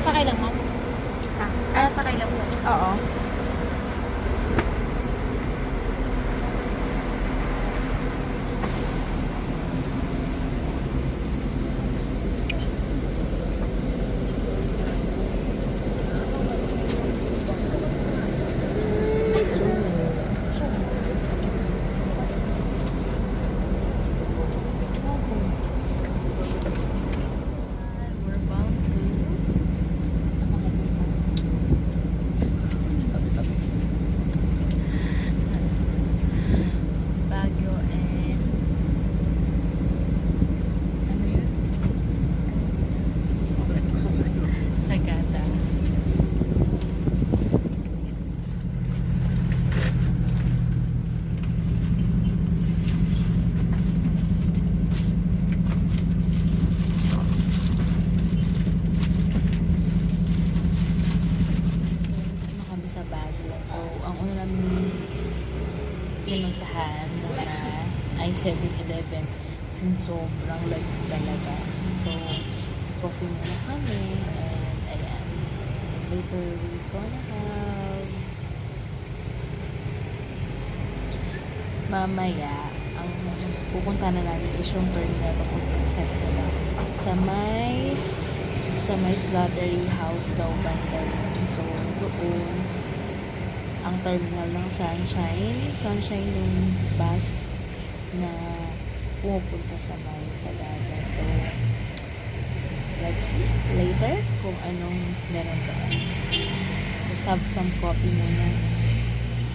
sakay lang mo? Ha? Sakay lang mo? Oo. We're bound to Baguio and ano yun? Sagada. Ano kami sa Baguio. So, ang una namin pinuntahan na ay 7-Eleven since sobrang lamig talaga. So, coffee muna kami and ayan. And later, we're gonna have mamaya ang pupunta na namin is yung terminal papuntang sa may Slaughterhouse House daw banda yun. So, doon ang terminal ng Sunshine yung bus na pumupunta sa may Sagada. So, let's see later kung anong meron doon. Let's have some coffee muna.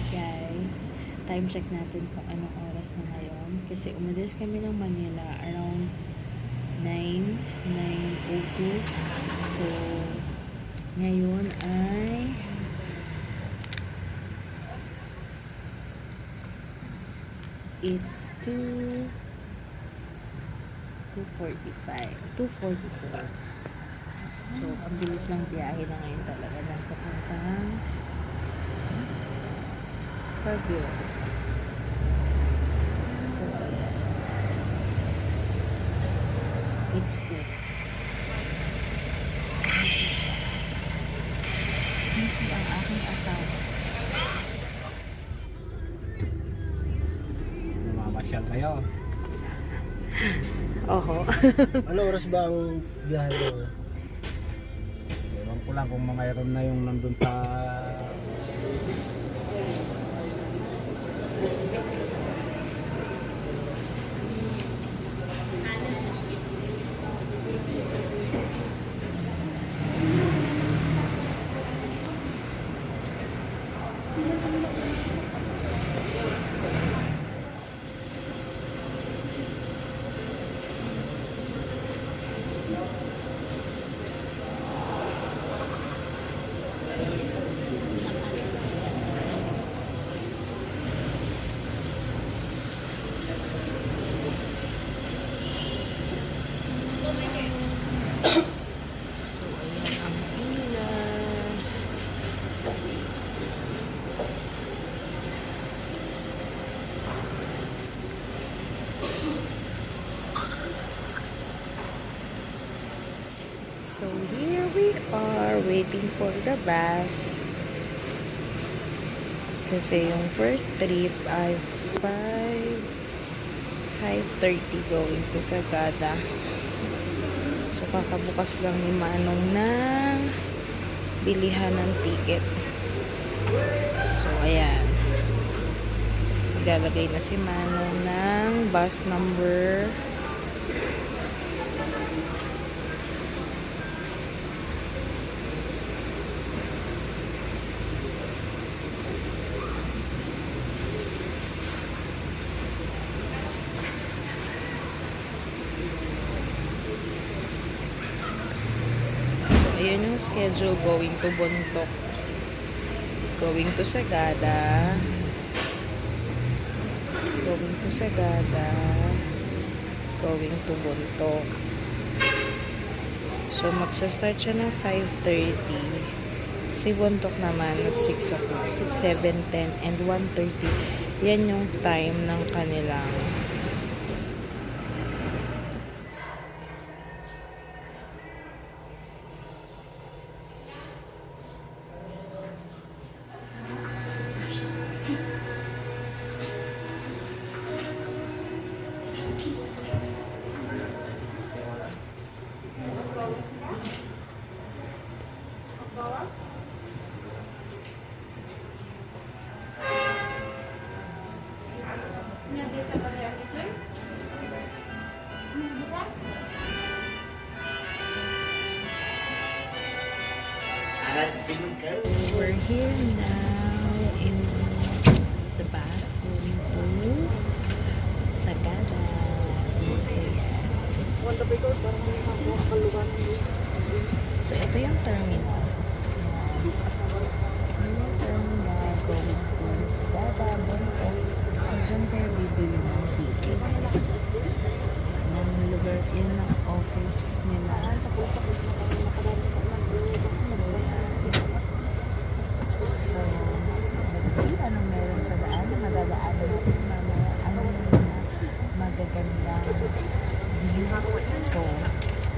Guys, time check natin kung anong oras na ngayon. Kasi umalis kami ng Manila around 9:02. So, ngayon ay it's 2:44. So, ang bilis ng biyahe na ngayon talaga ng papuntang Baguio. So, ayan. It's 2. Busy siya. Busy ang aking asawa. Namamasyal kayo. Oho. Ano oras ba ang biyahe mo? Ewan ko lang kung mayroon na yung nandun sa So, ayan ang ilan. So here we are waiting for the bus. Kasi yung first trip ay 5:30 going to Sagada. So kakabukas lang ni Manong ng bilihan ng ticket. So ayan. Ilalagay na si Manong ng bus number. Ayan yung schedule going to Bontoc, going to Sagada, going to Bontoc. So magsa-start siya ng 5:30. Si Bontoc naman at 6 o'clock, 6, 7, 10, and 1:30. Yan yung time ng kanilang We're here now in the bus going to Sagada. So, yeah. So, ito yung terminal. Ito yung terminal going to Sagada, Bonto. So, dyan kayo bibili ng ticket. Ng lugar, yun ang office nila. So, anong meron sa daan na madadaanan natin mamaya, anong magagandang view. So,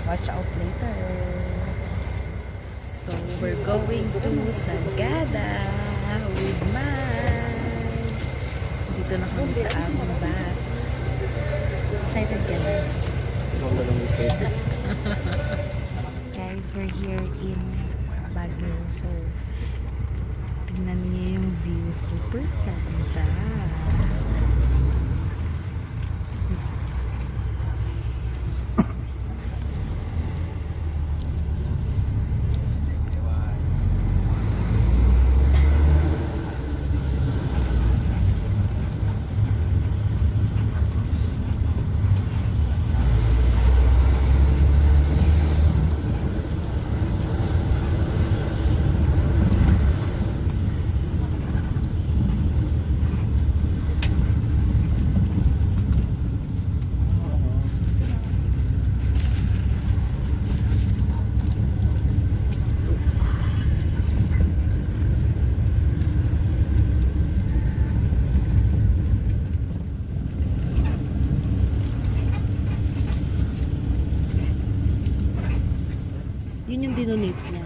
watch out later. So, we're going to Sagada with Mike. Dito na kami sa aming bus. Excited ka na? Guys, we're here in Baguio. So, tingnan niyo yung view. Super ganda. Yun yung dinonate niya.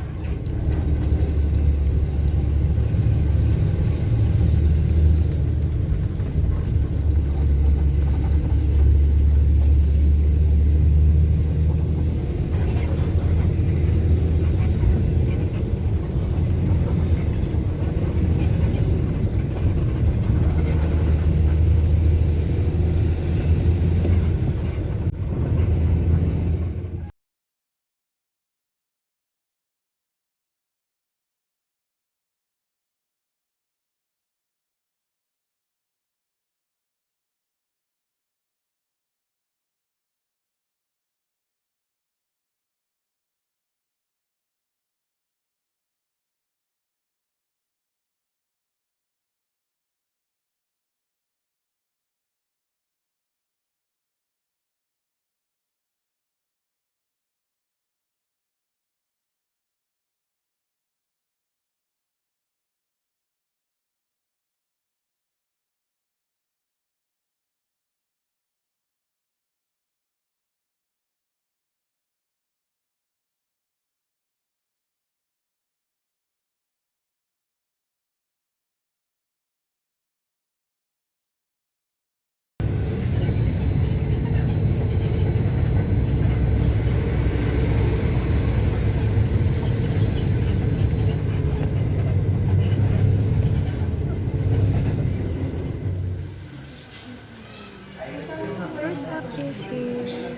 First stop is here.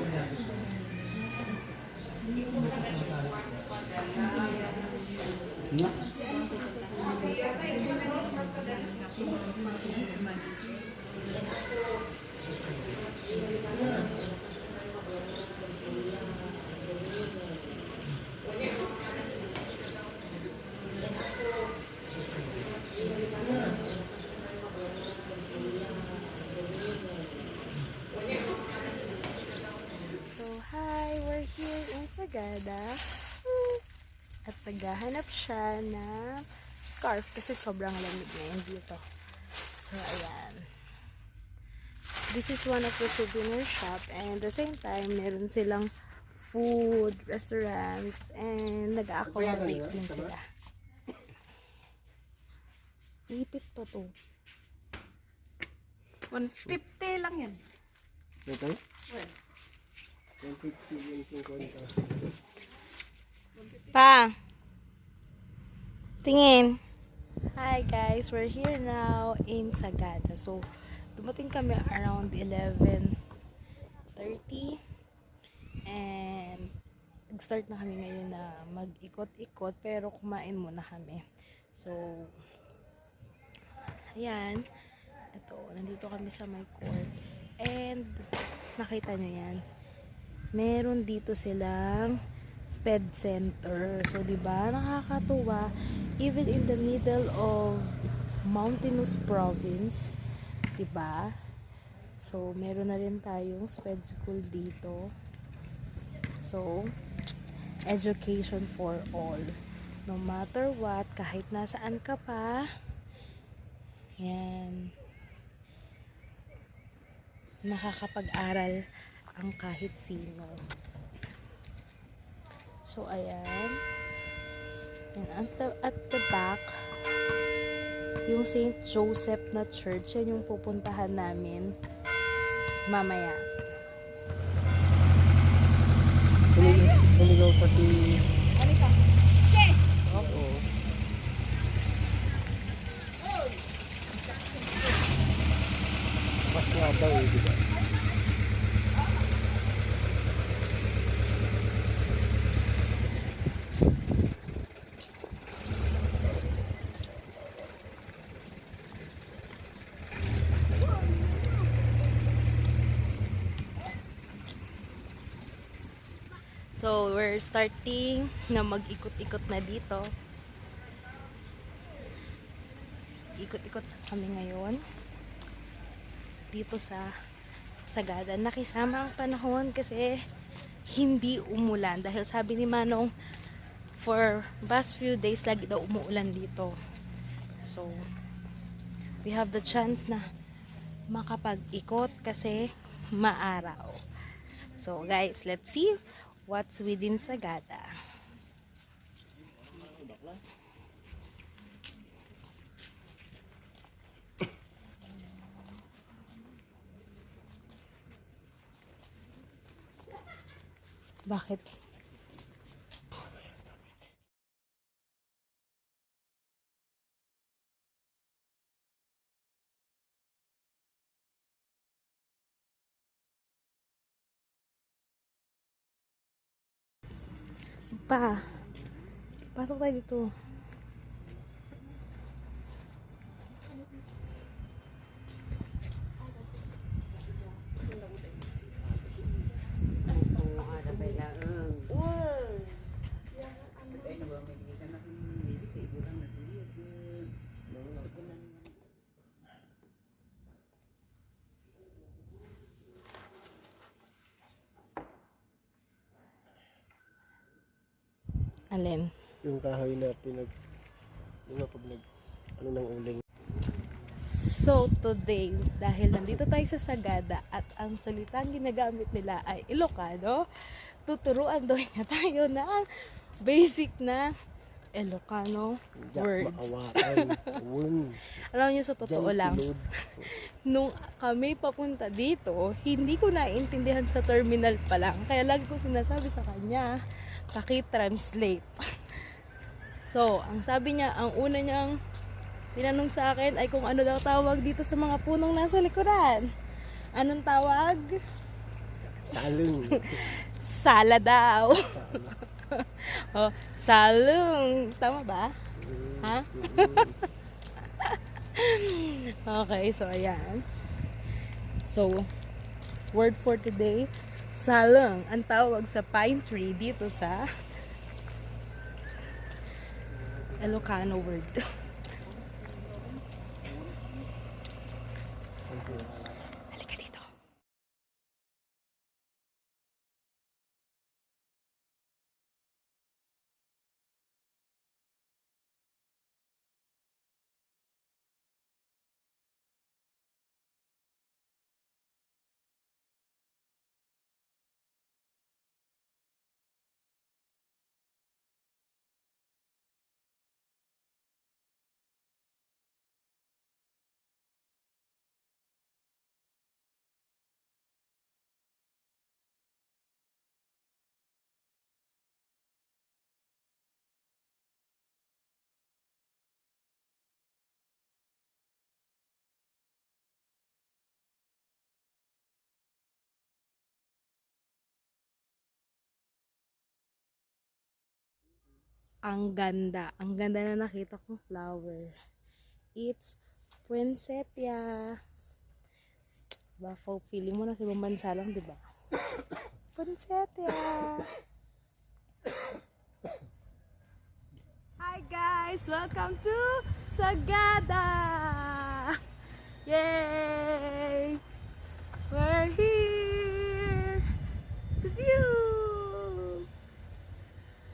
So, hi! We're here in Sagada. At naghahanap siya ng scarf kasi sobrang lamig ngayon dito. So, ayan. This is one of the souvenir shop and at the same time, meron silang food, restaurant, and nag-accommodate din sila. Ipit pa to. 150 lang yan. Ito? Well, 150 yung 50. Pa! Tingin. Hi guys, we're here now in Sagada. So, dumating kami around 11:30 and nag-start na kami ngayon na mag-ikot-ikot pero kumain muna kami. So, ayan. Ito, nandito kami sa my court. And, nakita nyo yan. Meron dito silang SPED center. So, di ba nakakatuwa, even in the middle of mountainous province, di ba? So, meron na rin tayong SPED school dito. So, education for all. No matter what, kahit nasaan ka pa, yan, nakakapag-aral ang kahit sino. So, ayan. And at the back, yung St. Joseph na church, yan yung pupuntahan namin mamaya. Sumigaw pa si... Ano ka? Che! Oo. Mas nga daw eh, di ba? So, we're starting na mag-ikot-ikot na dito. Ikot-ikot kami ngayon dito sa Sagada. Nakisama ang panahon kasi hindi umulan. Dahil sabi ni Manong, for past few days lagi daw umuulan dito. So, we have the chance na makapag-ikot kasi maaraw. So, guys, let's see what's within Sagada. Bakit? Pa, pasok tayo dito. Alin? Yung kahoy na pinag... Yung pag nag... Ano ng uling. So, today, dahil nandito tayo sa Sagada at ang salitang ginagamit nila ay Ilocano, tuturuan daw niya tayo ng basic na Ilocano words. Maawakan. Alam niyo, sa totoo lang, nung kami papunta dito, hindi ko naiintindihan sa terminal pa lang. Kaya lagi ko sinasabi sa kanya, paki-translate. So, ang sabi niya, ang una niyang tinanong sa akin ay kung ano daw tawag dito sa mga punong nasa likuran. Anong tawag? Salung. Sala daw. Oh, salung. Tama ba? Ha? Okay, so ayan. So, word for today, salung. Ang tawag sa pine tree dito sa Ilocano word. Ang ganda. Ang ganda na nakita kong flower. It's poinsettia. Diba? Feeling mo na sa ibang bansa lang, diba? Poinsettia. Hi guys! Welcome to Sagada! Yay! We're here! To view!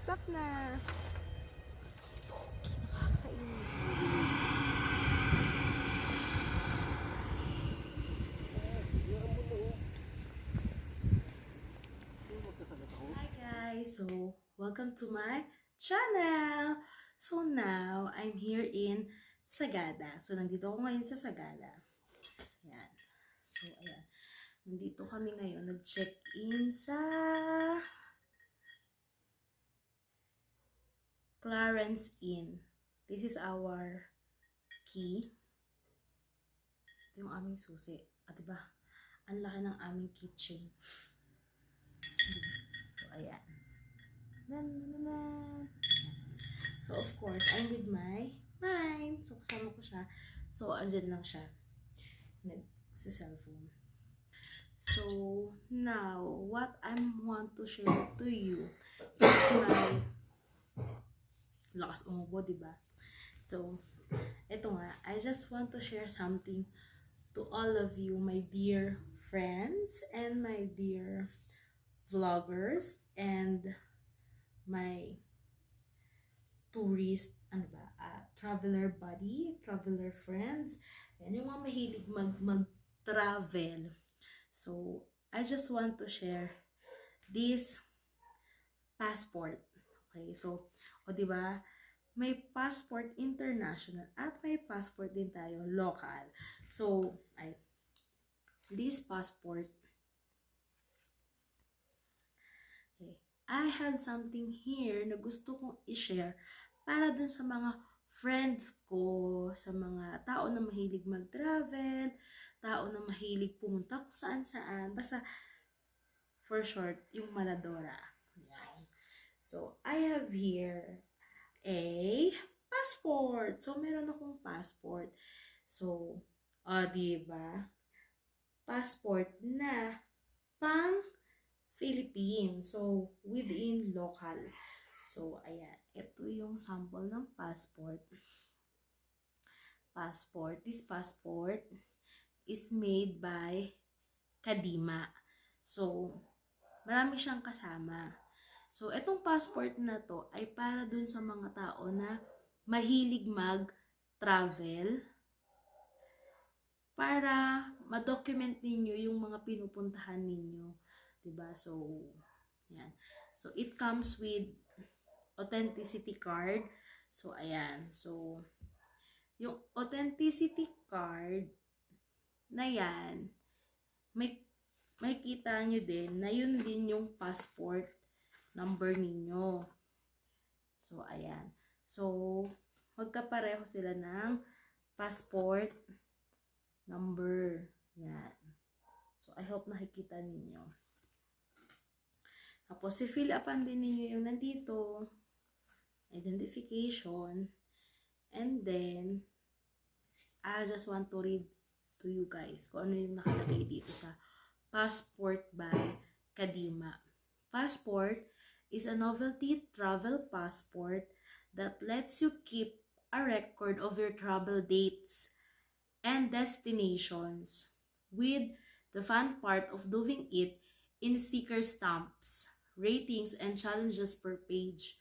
Stop na! Nakakainit. Hi guys! So, welcome to my channel! So now, I'm here in Sagada. So, nandito ako ngayon sa Sagada. Ayan. So, ayan. Nandito kami ngayon. Nag-check-in sa Clarence Inn. This is our key. Ito yung aming susi. At diba, ang laki ng aming kitchen. So, ayan. So, of course, I'm with my mind. So, kasama ko siya. So, andyan lang siya. Sa cellphone. So, now, what I want to share to you is my lakas umubo, diba? So, eto nga, I just want to share something to all of you, my dear friends and my dear vloggers and my tourist, traveler buddy, traveler friends, and yung mga mahilig mag-travel. So, I just want to share this passport. Okay, so, o diba, may passport international at may passport din tayo local. So, this passport, okay, I have something here na gusto kong i-share para dun sa mga friends ko, sa mga tao na mahilig mag-travel, tao na mahilig pumunta kung saan-saan. Basta, for short, yung Maladora. Yan. So, I have here a passport. So, meron akong passport. So, diba? Passport na pang Philippines. So, within local. So, ayan. Ito yung sample ng passport. This passport is made by Kadima. So, marami siyang kasama. So, itong passport na to ay para dun sa mga tao na mahilig mag-travel para ma-document ninyo yung mga pinupuntahan ninyo. Diba? So, yan. So, it comes with authenticity card. So, ayan. So, yung authenticity card na yan, may kita nyo din na yun din yung passport number ninyo. So, ayan. So, magkapareho sila ng passport number. Yan. So, I hope nakikita ninyo. Tapos, i-fill upan din ninyo yung nandito. Identification. And then, I just want to read to you guys kung ano yung nakalagay dito sa Passport by Kadima. Passport is a novelty travel passport that lets you keep a record of your travel dates and destinations, with the fun part of doing it in sticker stamps, ratings, and challenges per page.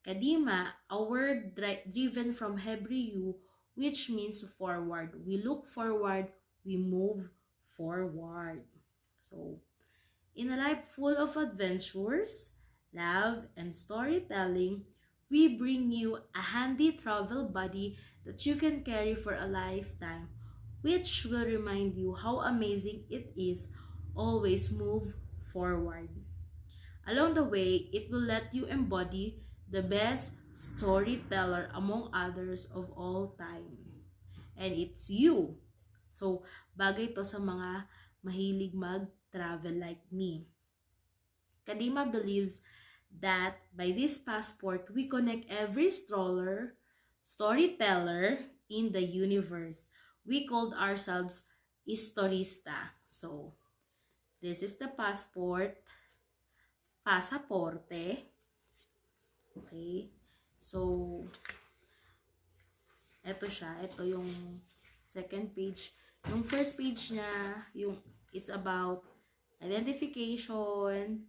Kadima, a word driven from Hebrew, which means forward. We look forward, we move forward. So, in a life full of adventures, love, and storytelling, we bring you a handy travel buddy that you can carry for a lifetime, which will remind you how amazing it is always move forward. Along the way, it will let you embody the best storyteller among others of all time. And it's you. So, bagay to sa mga mahilig mag-travel like me. Kadima believes that by this passport, we connect every storyteller in the universe. We called ourselves Historista. So, this is the passport, pasaporte. Okay? So, eto siya. Ito yung second page. Yung first page niya, it's about identification.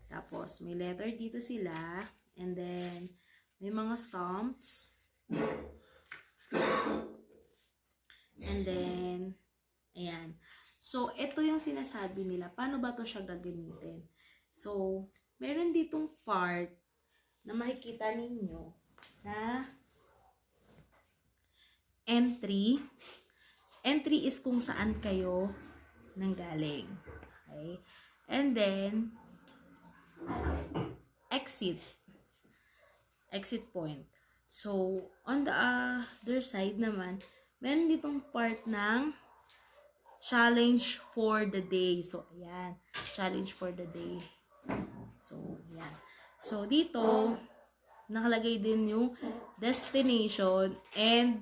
Tapos, may letter dito sila. And then, may mga stamps. And then, ayan. So, ito yung sinasabi nila. Paano ba to siya gagamitin? So, meron ditong part na makikita ninyo na entry. Entry is kung saan kayo nanggaling. Okay? And then, exit. Exit point. So, on the other side naman, meron ditong part ng challenge for the day. So, ayan. Challenge for the day. So, ayan. So, dito, nakalagay din yung destination and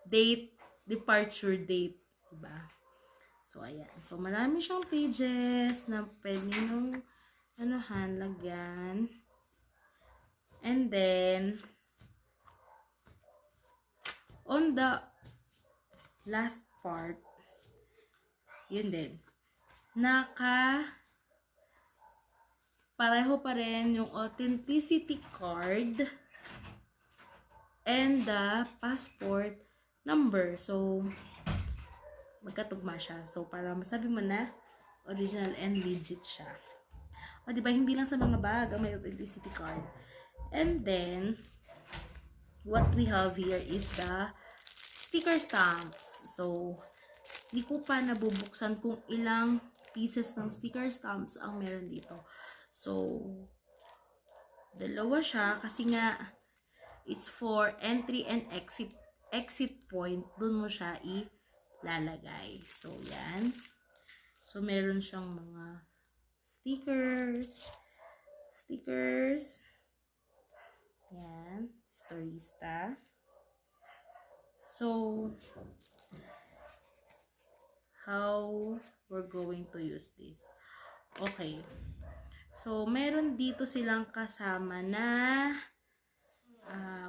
date, departure date. Diba? So, ayan. So, marami siyang pages na pwede nyung lagyan. And then, on the last part, yun din. Pareho pa rin yung authenticity card and the passport number. So, magkatugma siya. So, para masabi mo na original and legit siya. O, diba? Hindi lang sa mga bag ang may authenticity card. And then, what we have here is the sticker stamps. So, di ko pa nabubuksan kung ilang pieces ng sticker stamps ang meron dito. So, dalawa siya kasi nga it's for entry and exit point. Doon mo siya ilalagay. So, yan. So, meron siyang mga stickers. Yan. Storista. So, how we're going to use this. Okay. So, meron dito silang kasama na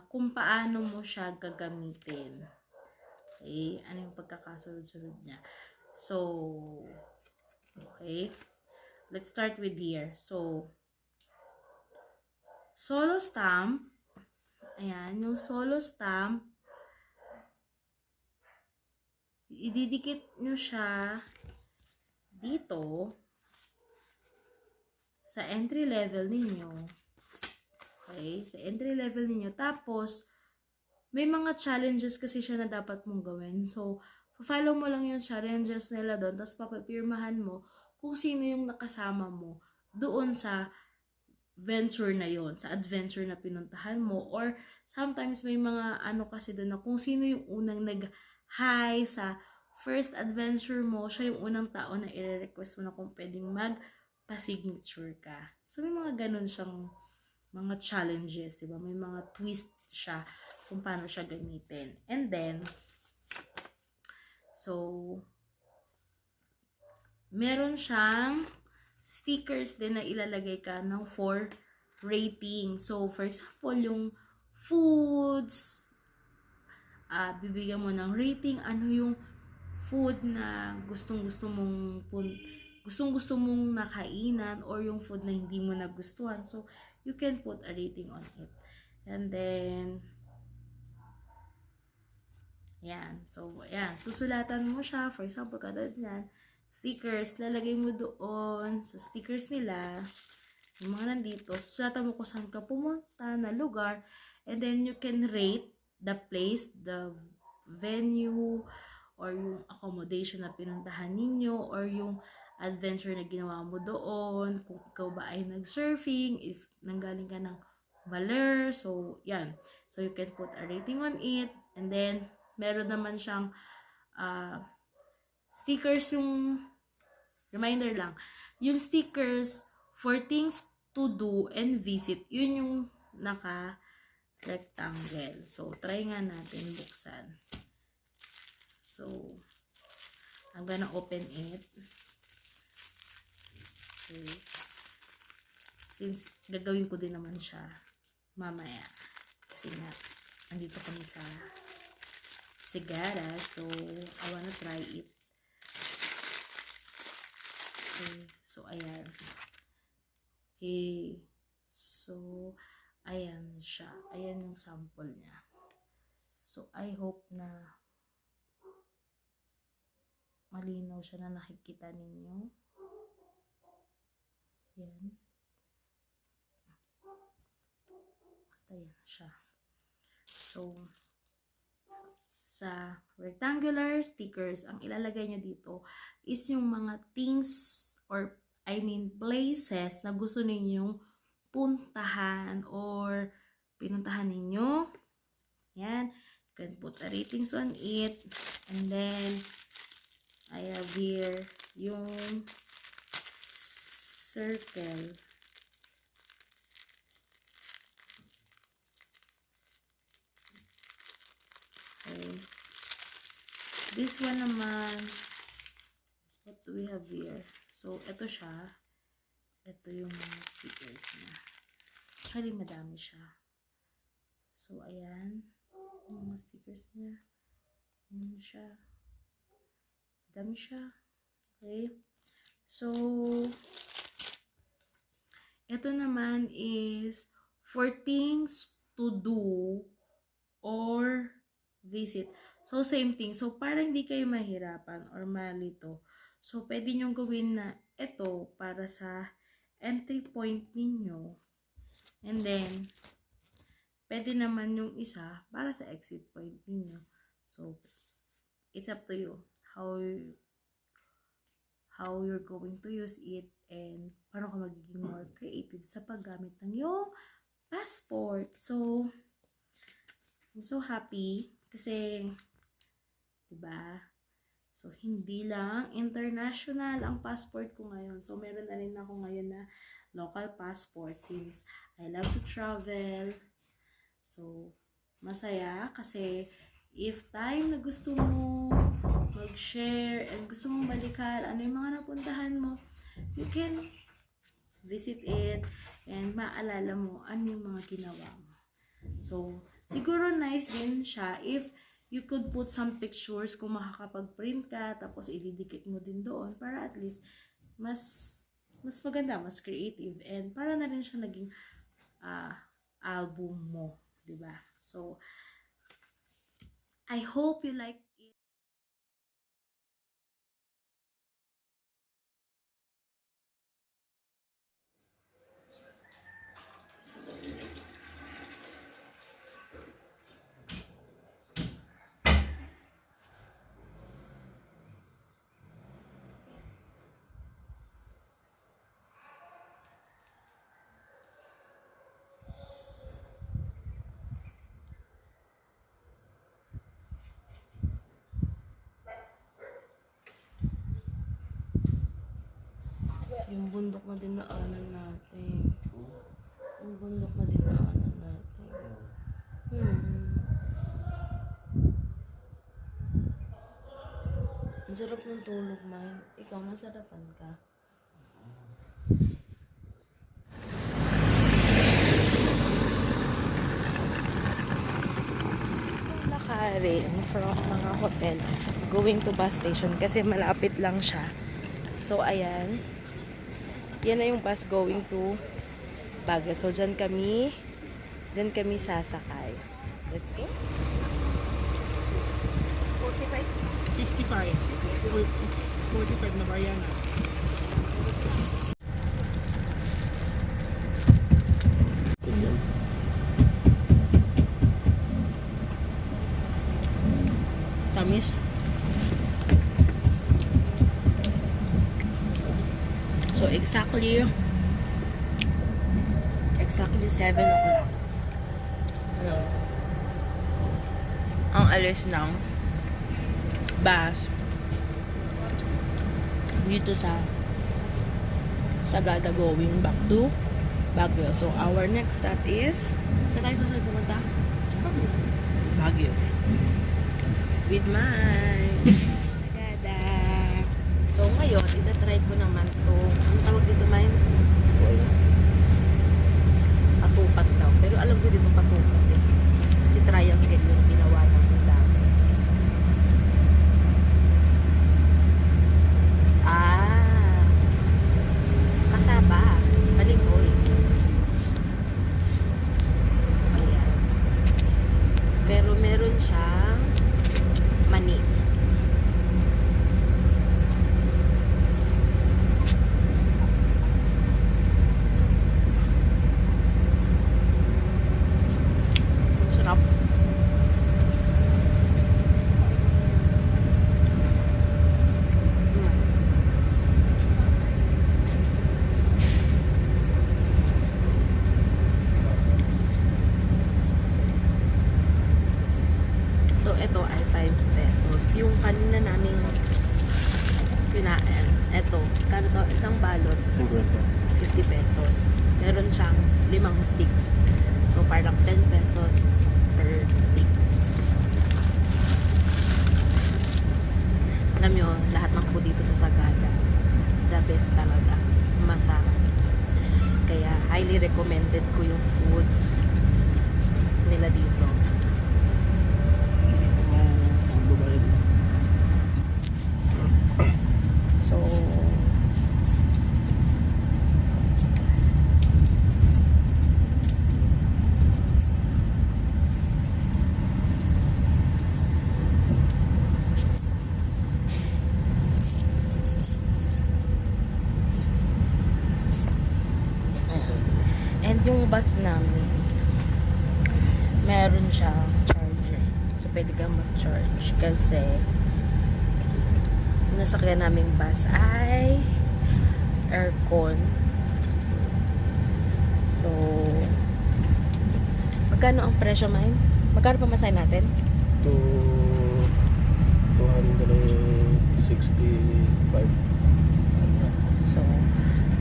kung paano mo siya gagamitin. Okay. Ano yung pagkakasunod-sunod niya. So, okay. Let's start with here. So, solo stamp. Ayan, yung solo stamp. Ididikit nyo siya dito sa entry level ninyo. Okay? Sa entry level ninyo. Tapos, may mga challenges kasi siya na dapat mong gawin. So, follow mo lang yung challenges nila doon. Tapos, papapirmahan mo kung sino yung nakasama mo doon sa venture na yon, sa adventure na pinuntahan mo. Or, sometimes may mga kasi doon na kung sino yung unang nag-hi sa first adventure mo, siya yung unang tao na i-request mo na kung pwedeng magpa-signature ka. So, may mga ganun siyang mga challenges, diba? May mga twist siya kung paano siya gamitin. And then, so, meron siyang stickers din na ilalagay ka ng for rating. So, for example, yung foods, bibigyan mo ng rating, ano yung food na gustong-gusto mong nakainan or yung food na hindi mo nagustuhan. So, you can put a rating on it. And then, yan. So, yan. Susulatan mo siya. For example, katulad yan, stickers, lalagay mo doon sa stickers nila. Yung mga nandito, susulatan mo kung saan ka pumunta na lugar. And then, you can rate the place, the venue, or yung accommodation na pinuntahan ninyo, or yung adventure na ginawa mo doon, kung ikaw ba ay nag-surfing, if nanggaling ka ng Baler, so yan. So you can put a rating on it, and then meron naman siyang stickers, yung reminder lang, yung stickers for things to do, and visit. Yun yung naka-rectangle. So, try nga natin buksan. So, I'm gonna open it. Okay. Since gagawin ko din naman siya mamaya. Kasi nga, andito kami sa Sagada. So, I wanna try it. Okay. So, ayan. Okay. So, ayan siya. Ayan yung sample niya. So, I hope na malinaw siya na nakikita ninyo. Ayan. Basta yan siya. So, sa rectangular stickers, ang ilalagay nyo dito is yung mga things or places na gusto ninyong puntahan or pinuntahan ninyo. Yan. You can put a ratings on it. And then, I have here yung circle. Okay. This one naman, what do we have here? So, ito siya. Ito yung mga stickers niya. Actually, madami siya. So, ayan. Yung mga stickers niya. Ayan siya. Madami siya. Okay. So, ito naman is for things to do or visit. So, same thing. So, para hindi kayo mahirapan or malito, so, pwede nyo gawin na ito para sa entry point ninyo. And then, pwede naman yung isa para sa exit point ninyo. So, it's up to you how you're going to use it and paano ka magiging more creative sa paggamit ng iyong passport. So, I'm so happy kasi, diba? So, hindi lang international ang passport ko ngayon. So, meron na rin ako ngayon na local passport since I love to travel. So, masaya kasi if time na gusto mo mag-share and gusto mong balikan ano yung mga napuntahan mo, you can visit it and maalala mo ano yung mga ginawa mo. So, siguro nice din siya if you could put some pictures kung makakapag-print ka, tapos ididikit mo din doon para at least mas maganda, mas creative, and para na rin siya naging album mo, diba? So, I hope you like it. Yung bundok na dinaanan natin. Yung bundok na dinaanan natin. Ang sarap ng tulog, man. Ikaw, masarapan ka. Lakari from mga hotel going to bus station kasi malapit lang siya. So, ayan. Yan na yung bus going to Baga. So, dyan kami sasakay. Let's go. 55. 45 na Mariana. Tamis. So, exactly 7 o'clock. Ang alis ng bus dito sa Sagada going back to Baguio. So, our next stop is, saan tayo susunod pumunta? Baguio. With my Sagada. So, ngayon, itatry ko naman to. Ano tawag dito, Mine? Patupat daw. Pero alam ko dito patupat eh. Kasi triangle yung ginawa ng dami. Ah. Kasaba. Balinghoy. So, ayan. Pero meron siyang mani. Sarap. So, ito ay 5 pesos. Yung kanina naming kinain, ito, kano to? Isang balot, 50 pesos. Meron siyang 5 sticks. So, parang 10 pesos per stick. Alam nyo, lahat ng food dito sa Sagada, the best talaga. Masarap. Kaya, highly recommended ko yung foods nila dito. So, and yung bus namin, meron siyang charger. So, pwede kang mag-charge kasi nasakyan naming bus ay aircon. So, magkano ang presyo, Mine? Magkano pamasahe natin? To 265. So,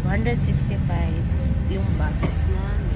265 yung bus namin.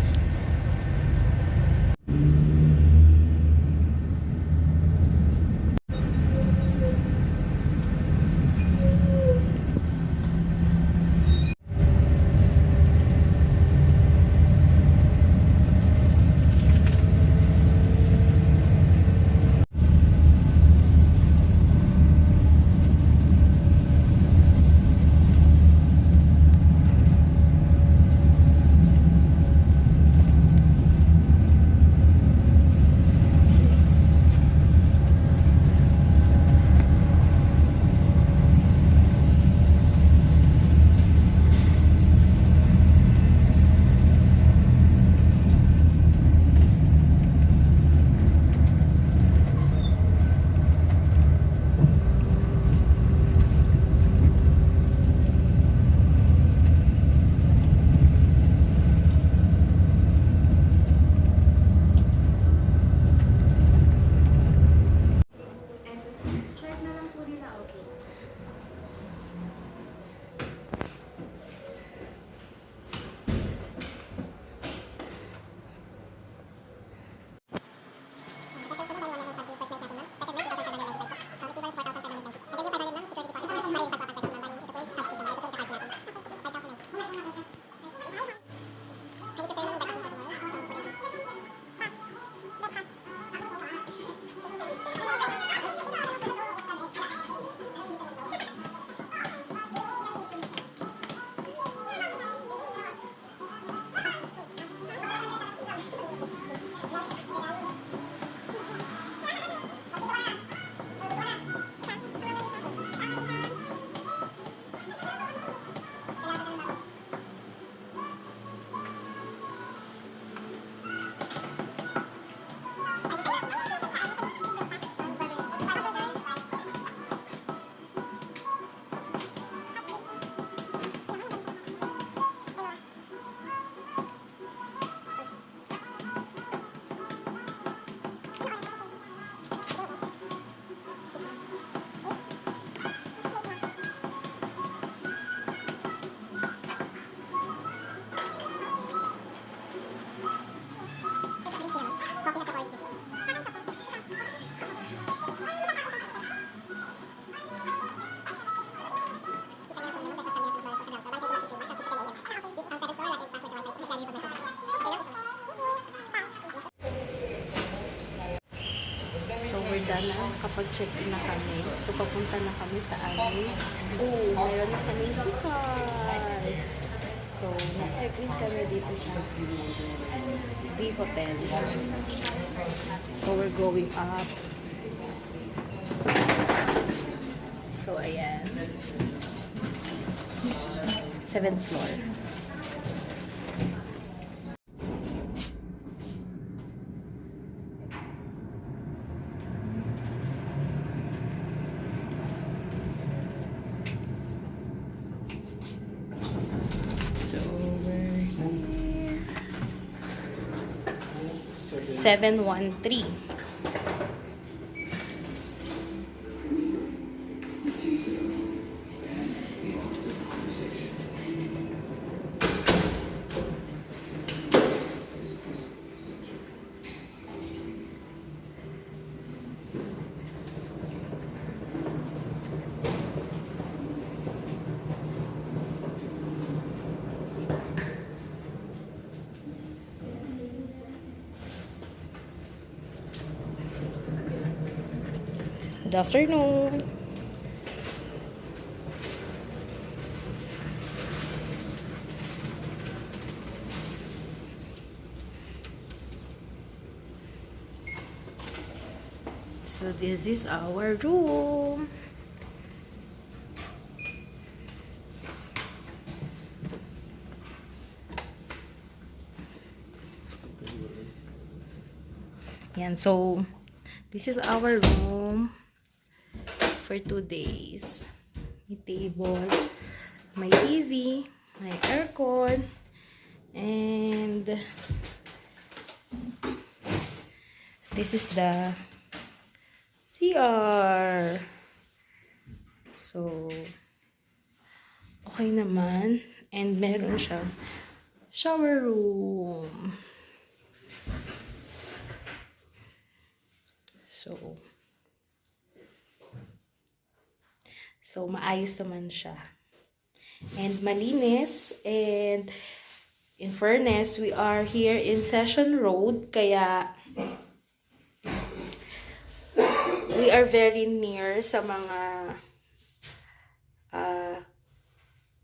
ganda na kapag check-in na kami. So, papunta na kami sa aming, mayroon na kami card. So, na-check-in kami dito sa V Hotel. So, we're going up. So, ayan. 7th floor. So, we're here. 713. Good afternoon. So this is our room. Yan, so this is our room for 2 days. May table, may TV, may aircon, and this is the CR. So, okay naman. And meron siyang shower room. So, maayos naman siya. And malinis. And in fairness, we are here in Session Road. Kaya, we are very near sa mga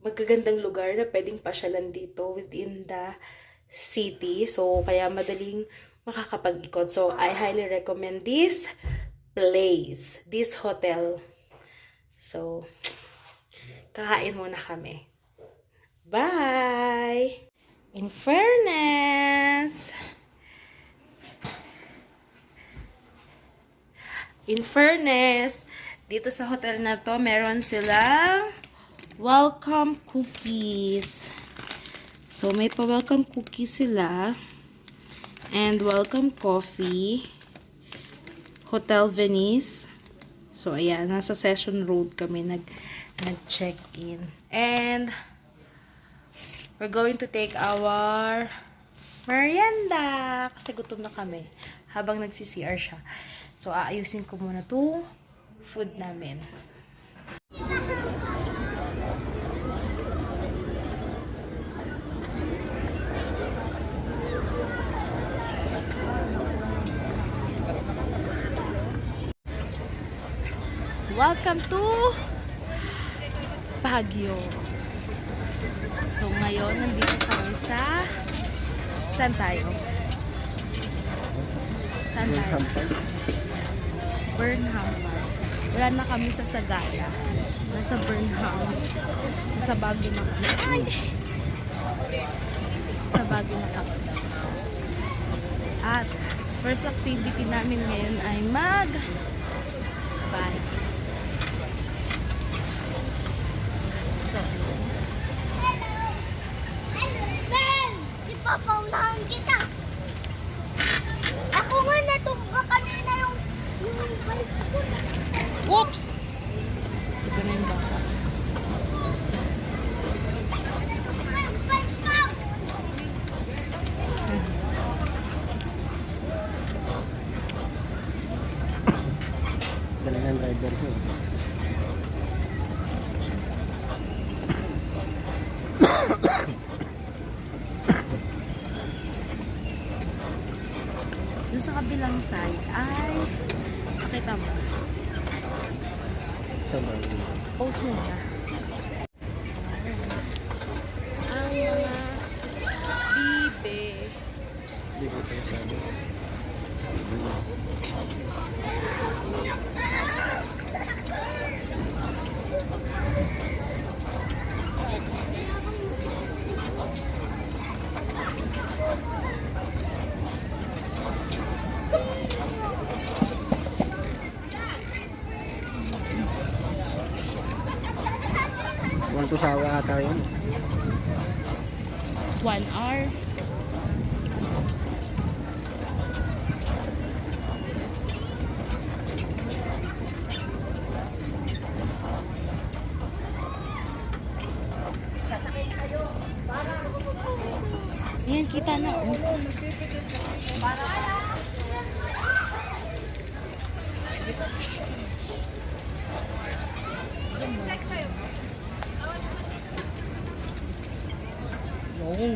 magagandang lugar na pwedeng pasyalan dito within the city. So, kaya madaling makakapag-ikot. So, I highly recommend this place, this hotel. So, kakain muna kami. Bye! In fairness, dito sa hotel na to, meron silang welcome cookies. So, may pa-welcome cookies sila. And welcome coffee. Hotel Venice. So, ayan, nasa Session Road kami nag-check-in. And, we're going to take our merienda. Kasi gutom na kami habang nagsi-CR siya. So, aayusin ko muna to food namin. Welcome to Baguio. So, ngayon, nandito kami sa saan tayo? Saan tayo? Burnham Park. Wala na kami sa Sagada. Nasa Burnham. Nasa Baguio na kami. Ay! Sa Baguio na kami. At, first activity namin ngayon ay mag-bike. So, papaunahan kita. Ako nga natumba kanina yung bike ko. whoops! Ito na yung baka. Galing ang driver ko. Doon sa kabilang side ay Pakita mo. Sa bar. Post mo na. Ang mga bibe. Hindi ko ito sabi. One to sawa ata yun. 1 hour. Ayan, kita na. Oh. Yun.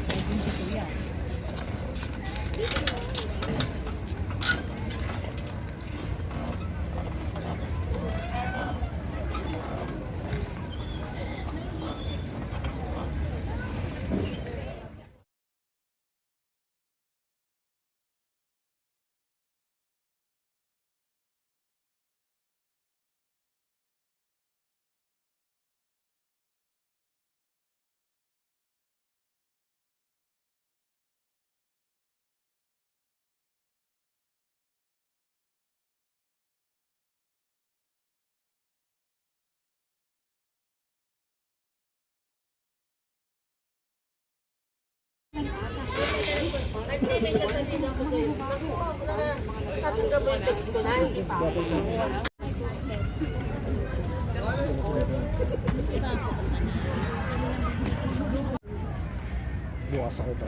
Ayun si Kuya. Bukas ako ito.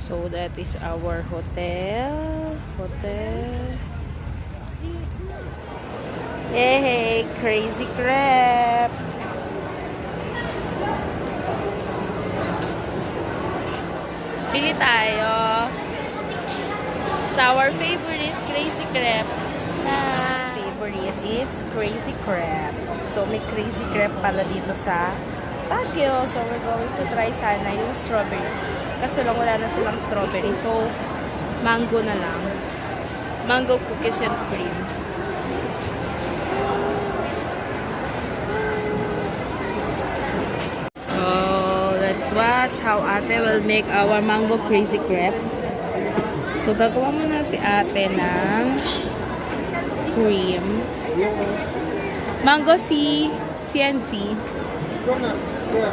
So that is our hotel. Hey, crazy crab. Bili tayo. It's our favorite crazy crab. Favorite, it's crazy crab. So may crazy crab pala dito sa Baguio. So we're going to try sana yung strawberry. Kaso lang wala na silang strawberry. So mango na lang. Mango cookies and cream. So let's watch how ate will make our mango crazy crab. So gagawa muna si ate ng cream. Mango CNC. Ito na. Kuya.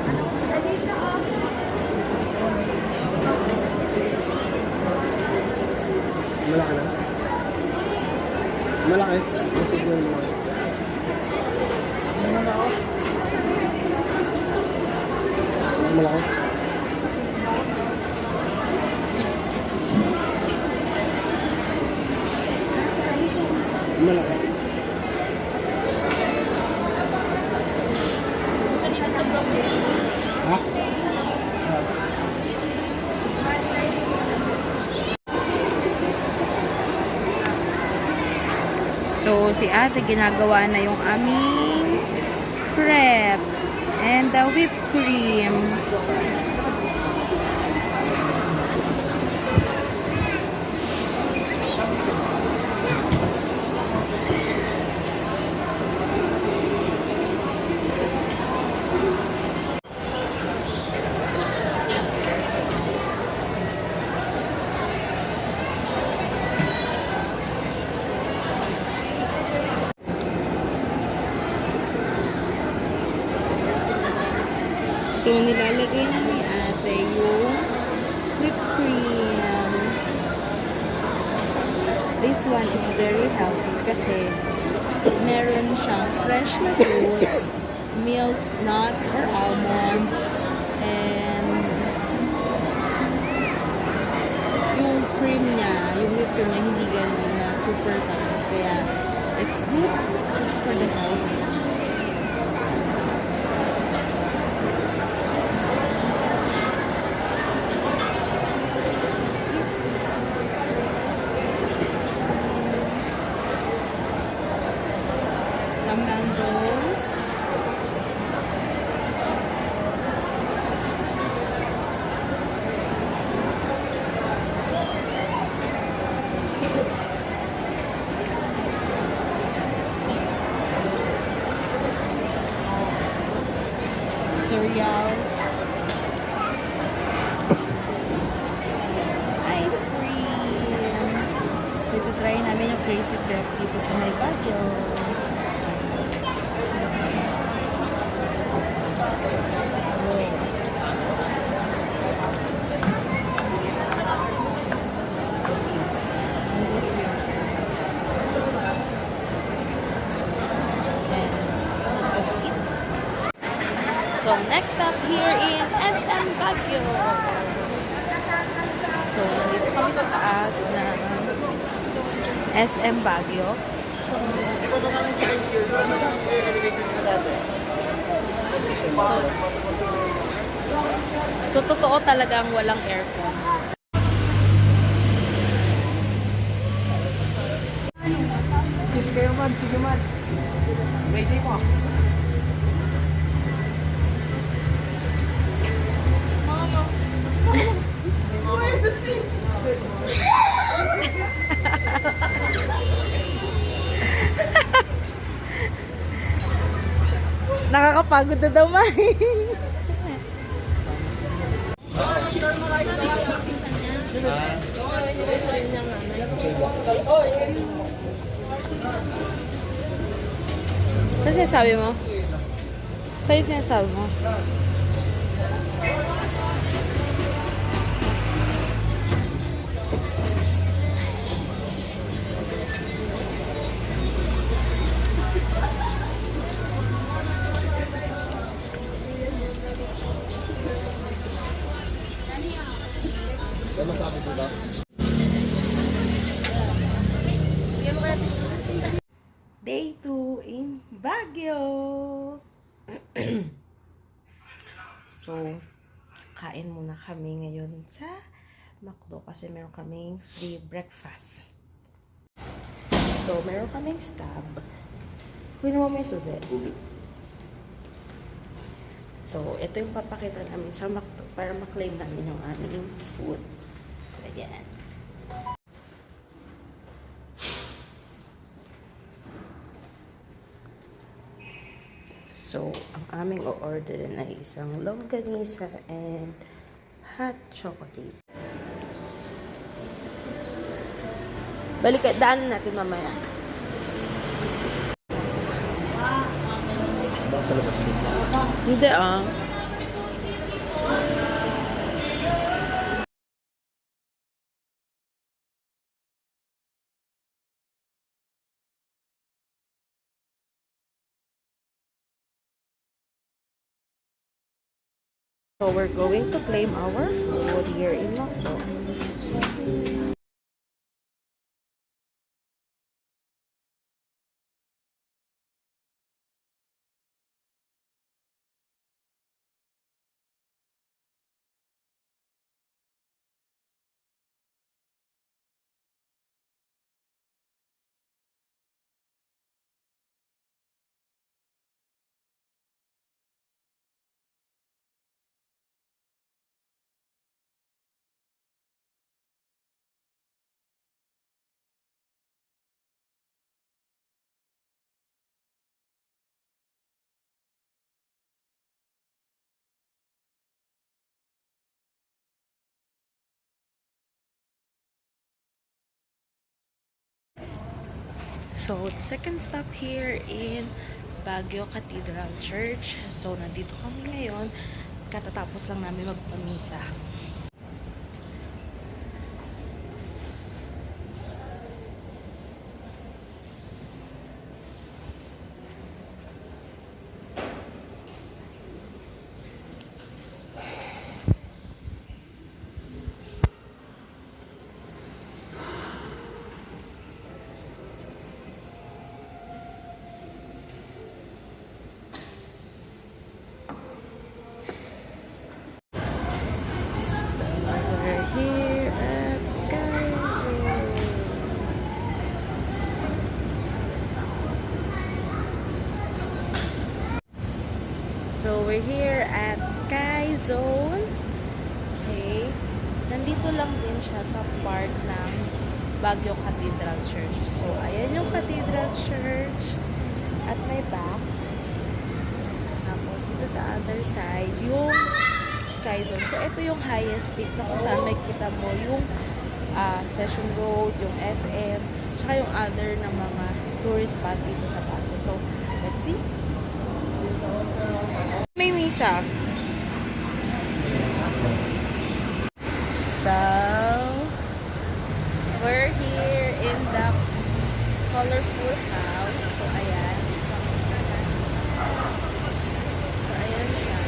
Malaki na? Malaki? Malaki? Malaki? Ha? So, si ate ginagawa na yung aming crepe and the whipped cream. So, nilalagay na This one is very healthy kasi meron siyang fresh na fruits, milks, nuts, or almonds, and yung cream niya, yung whipped cream niya, hindi ganun na super tamis. Kaya, it's good for the health. Some mangoes. Cereals. Ice cream. So, ito try namin yung crazy crepe dito sa may Baguio. So, next stop here in SM Baguio. So, nandito kami sa taas ng SM Baguio. So, totoo talagang walang aircon. Kiss kayo man, sige man. Ready mo. Nakakapagod na daw, Mai. Saan sinasabi mo? Saan sinasabi mo? Day 2 in Baguio. So, kain muna kami ngayon sa McDo kasi meron kaming free breakfast. So, meron kaming stab. Uy naman may susi. So, ito yung papakita namin sa McDo para maklaim namin yung aming food. So, ayan. So, ang aming o-order ay isang longganisa and hot chocolate. Daanan natin mamaya. Hindi ah. So we're going to claim our food here in McDo. So, the second stop here in Baguio Cathedral Church. So, nandito kami ngayon. Katatapos lang namin magpamisa. So, we're here at Sky Zone. Okay. Nandito lang din siya sa part ng Baguio Cathedral Church. So, ayan yung Cathedral Church at my back. Tapos, dito sa other side, yung Sky Zone. So, ito yung highest peak na kung saan makikita mo yung Session Road, yung SM, tsaka yung other na mga tourist spot dito sa Baguio. So, let's see. May misa. So, we're here in the colorful house. So, ayan. So, ayan siya.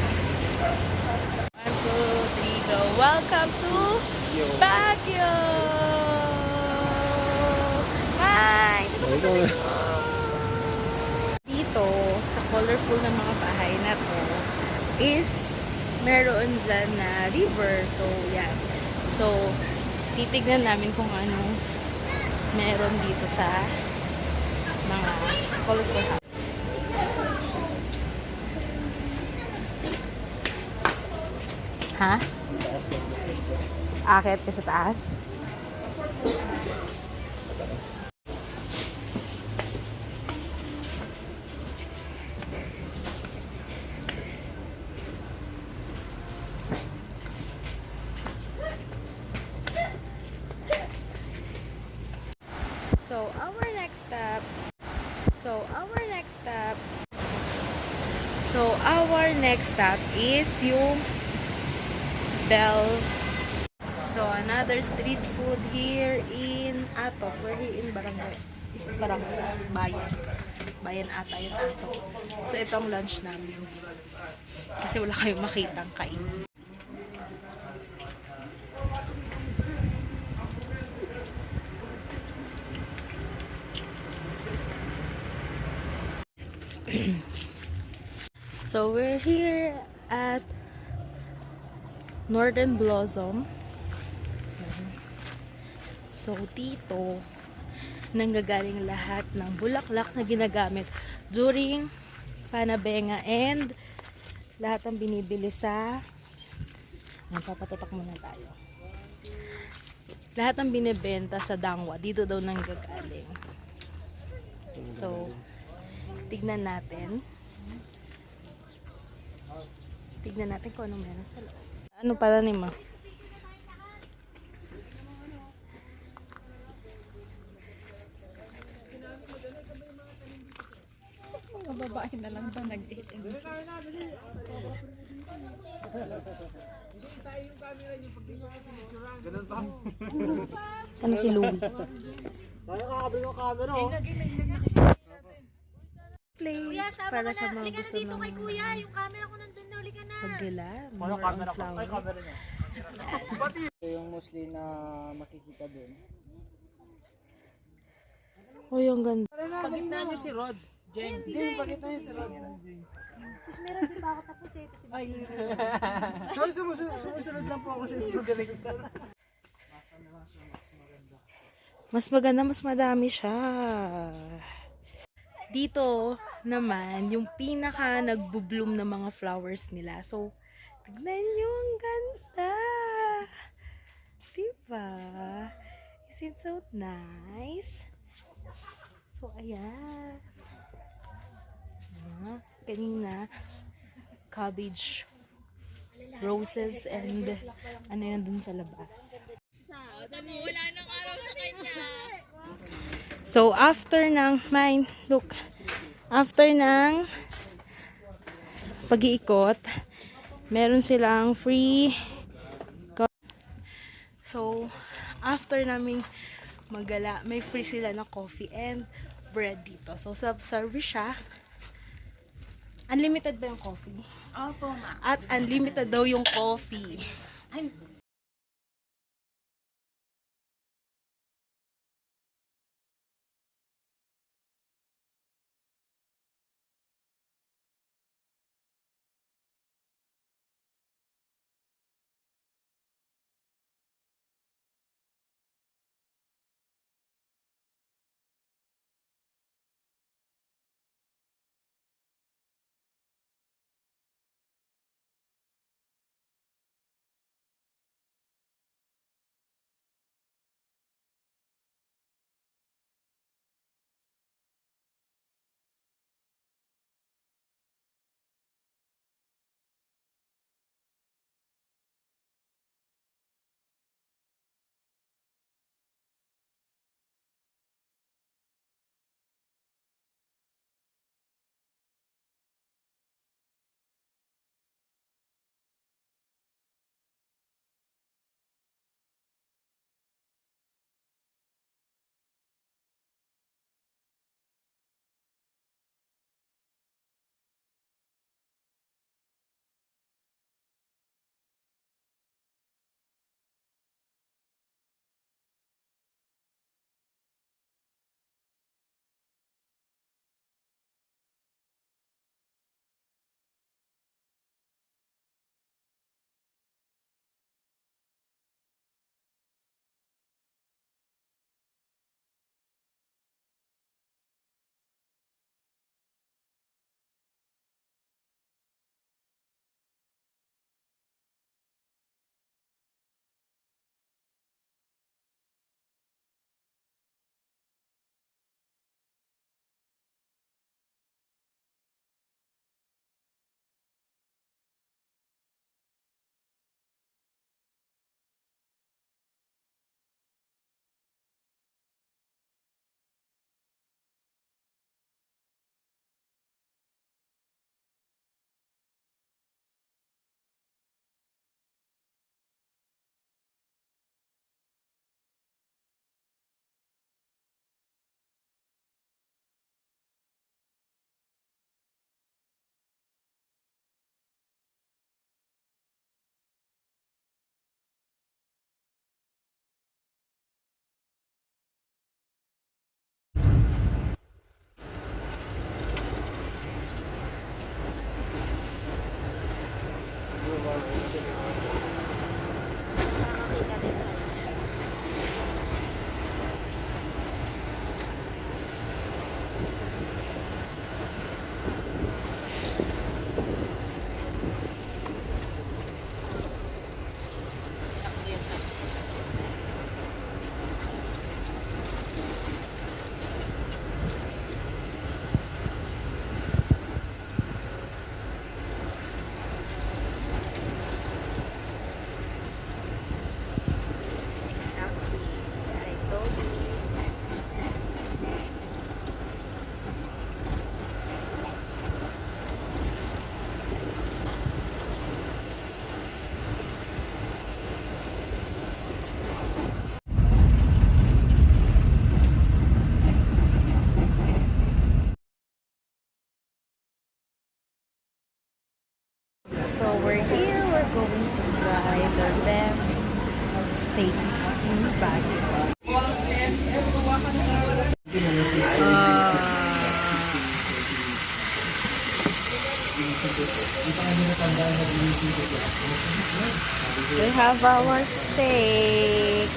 1, 2, 3, go. Welcome to Baguio! Hi! Dito ka sa likod. Dito, sa colorful na mga bahay na to, is meron dyan na river. So, yan. So, titignan namin kung anong meron dito sa mga colorful house. Ha? Akit ka sa taas? So, our next step is yung Bell. So, another street food here in Atok. We're here in Barangay. Is it Barangay? Bayan. Bayan ata yung Atok. So, itong lunch namin. Kasi wala kayong makitang kain. So, we're here at Northern Blossom. So, dito, nanggagaling lahat ng bulaklak na ginagamit during panabenga and lahat ng binibili sa papatatak muna tayo. Lahat ng binibenta sa Dangwa, dito daw nanggagaling. So, tignan natin. Tignan natin kung anong meron sa loob. Ano pala ni ma? Mga babae na lang ba nag-8M? Sana si Louie? Place para sa mga gusto ng magdala, more on flowers. Ito yung mostly na makikita doon. Oh, yung ganda. Pagitna niyo si Rod. Jen, pagitna niyo si Rod. Sis, meron din ba ako tapos eh? Sorry, sumusunod lang po ako sa sugaling. Mas maganda, mas madami siya. Dito naman, yung pinaka nagbo-bloom na mga flowers nila. So, tignan nyo, ang ganda. Diba? Is it so nice? So, ayan. Kanina, cabbage, roses, and ano yun dun sa labas. Wala nang araw sa kanya. So, after ng pag-iikot, meron silang free. So, after naming magala, may free sila na coffee and bread dito. So, self-service siya. Unlimited ba yung coffee? Opo, ma. At unlimited daw yung coffee. have our steak.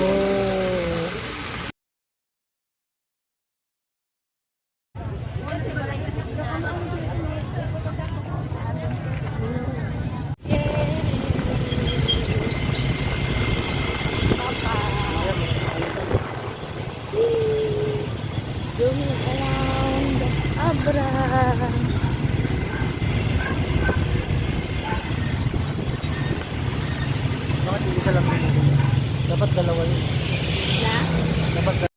Oh. Zooming around Abra. Bakit hindi ka lang dito? Dapat dalawa yun. Na? Dapat